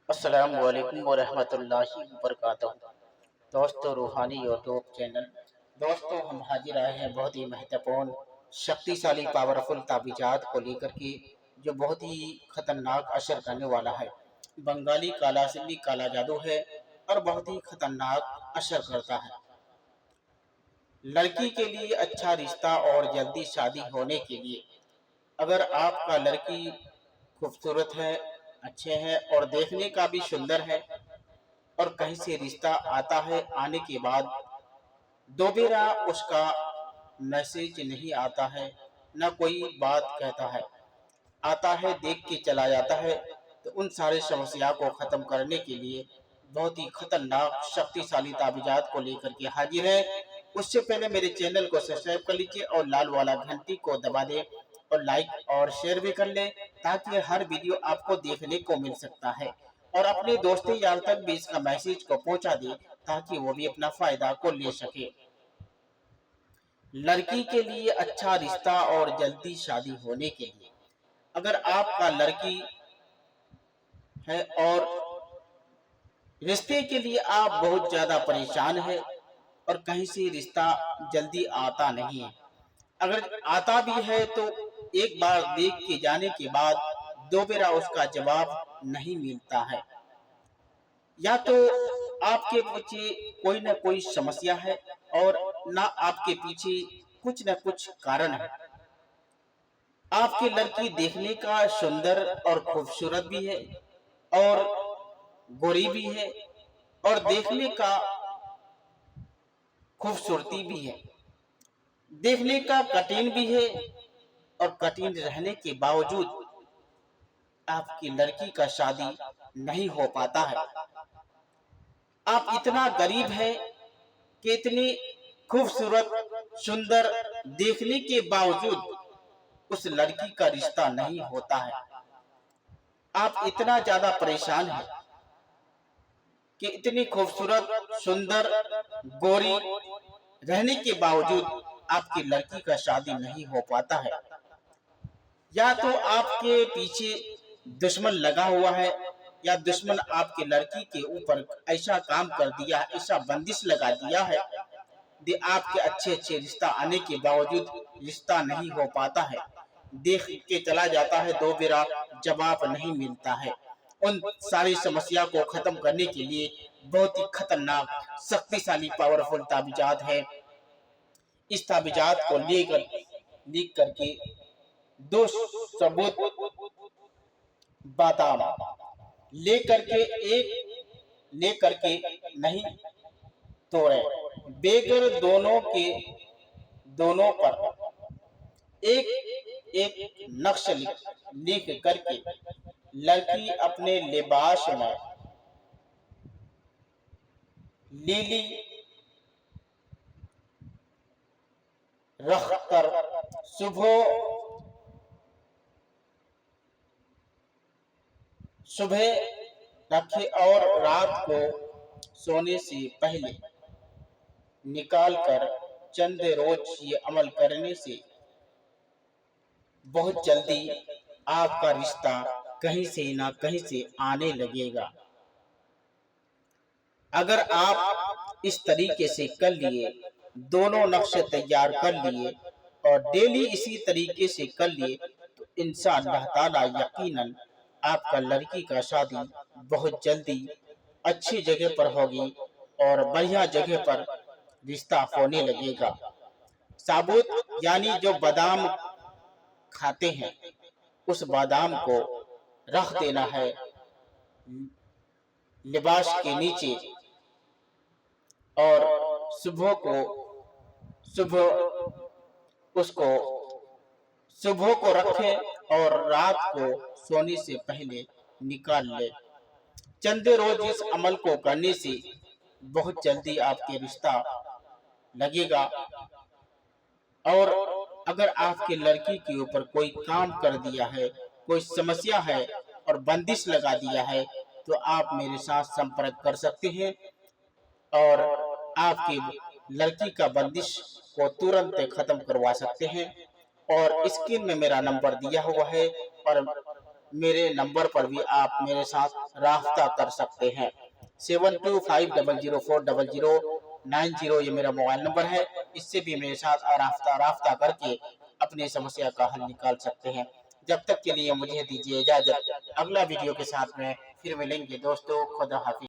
अस्सलाम वालेकुम वरहमतुल्लाहि वबरकातुहू। दोस्तों, रूहानी यूट्यूब चैनल। दोस्तों, हम हाजिर आए हैं बहुत ही महत्वपूर्ण शक्तिशाली पावरफुल ताबीजात को लेकर के, जो बहुत ही खतरनाक असर करने वाला है। बंगाली काला सिल्ली काला जादू है और बहुत ही खतरनाक असर करता है। लड़की के लिए अच्छा रिश्ता और जल्दी शादी होने के लिए, अगर आपका लड़की खूबसूरत है, अच्छे हैं और देखने का भी सुंदर है, और कहीं से रिश्ता आता है, आने के बाद दोबारा उसका मैसेज नहीं आता है, ना कोई बात कहता है, आता है देख के चला जाता है, तो उन सारे समस्या को ख़त्म करने के लिए बहुत ही खतरनाक शक्तिशाली ताबीजात को लेकर के हाजिर है। उससे पहले मेरे चैनल को सब्सक्राइब कर लीजिए और लाल वाला घंटी को दबा दें और लाइक और शेयर भी कर लें, ताकि हर वीडियो आपको देखने को मिल सकता है। और अपने दोस्तों यार तक भी इसका मैसेज को पहुंचा दें, ताकि वो भी अपना फायदा को ले सके। लड़की के लिए अच्छा रिश्ता और जल्दी शादी होने के लिए, अगर आपका लड़की है और रिश्ते के लिए आप बहुत ज़्यादा परेशान है और कहीं से रिश्ता जल्दी आता नहीं है, अगर आता भी है तो एक बार देख के जाने के बाद दोबारा उसका जवाब नहीं मिलता है, या तो आपके पीछे कोई ना कोई समस्या है और ना आपके पीछे कुछ न कुछ कारण है। आपकी लड़की देखने का सुंदर और खूबसूरत भी है और गोरी भी है और देखने का खूबसूरती भी है, देखने का कठिन भी है, और कठिन रहने के बावजूद आपकी लड़की का शादी नहीं हो पाता है। आप इतना गरीब है कि इतनी खूबसूरत सुंदर देखने के बावजूद उस लड़की का रिश्ता नहीं होता है। आप इतना ज्यादा परेशान हैं कि इतनी खूबसूरत सुंदर गोरी रहने के बावजूद आपकी लड़की का शादी नहीं हो पाता है, या तो आपके पीछे दुश्मन लगा हुआ है, या दुश्मन आपके लड़की के ऊपर ऐसा काम कर दिया है, ऐसा बंदिश लगा दिया है कि आपके अच्छे अच्छे रिश्ता आने के बावजूद रिश्ता नहीं हो पाता है, देख के चला जाता है, दो बेरा जवाब नहीं मिलता है। उन सारी समस्या को खत्म करने के लिए बहुत ही खतरनाक शक्तिशाली पावरफुल ताबीजात है। इस ताबीजात को लिख करके दो सबूत बादाम लेकर के एक लेकर के नहीं तोड़े, बेगर दोनों के दोनों पर एक एक नक्श लिख करके लड़की अपने लिबास में लीली रख कर सुबह सुबह रखे और रात को सोने से पहले निकाल कर चंद रोज ये अमल करने से बहुत जल्दी आपका रिश्ता कहीं से ना कहीं से आने लगेगा। अगर आप इस तरीके से कर लिए, दोनों नक्शे तैयार कर लिए और डेली इसी तरीके से कर लिए, तो इंशाअल्लाह ताला यकीनन आपका लड़की का शादी बहुत जल्दी अच्छी जगह पर होगी और बढ़िया जगह पर रिश्ता होने लगेगा। साबुत यानी जो बादाम खाते हैं, उस बादाम को रख देना है लिबास के नीचे, और उसको सुबह को रखें और रात को सोने से पहले निकाल ले। चंद रोज इस अमल को करने से बहुत जल्दी आपके रिश्ता लगेगा। और अगर आपके लड़की के ऊपर कोई काम कर दिया है, कोई समस्या है और बंदिश लगा दिया है, तो आप मेरे साथ संपर्क कर सकते हैं और आपकी लड़की का बंदिश को तुरंत खत्म करवा सकते हैं। और स्क्रीन में मेरा नंबर दिया हुआ है और मेरे नंबर पर भी आप मेरे साथ राब्ता कर सकते हैं। 7250040090 ये मेरा मोबाइल नंबर है। इससे भी मेरे साथ राब्ता करके अपनी समस्या का हल निकाल सकते हैं। जब तक के लिए मुझे दीजिए इजाजत। अगला वीडियो के साथ में फिर मिलेंगे दोस्तों। खुदा हाफिज।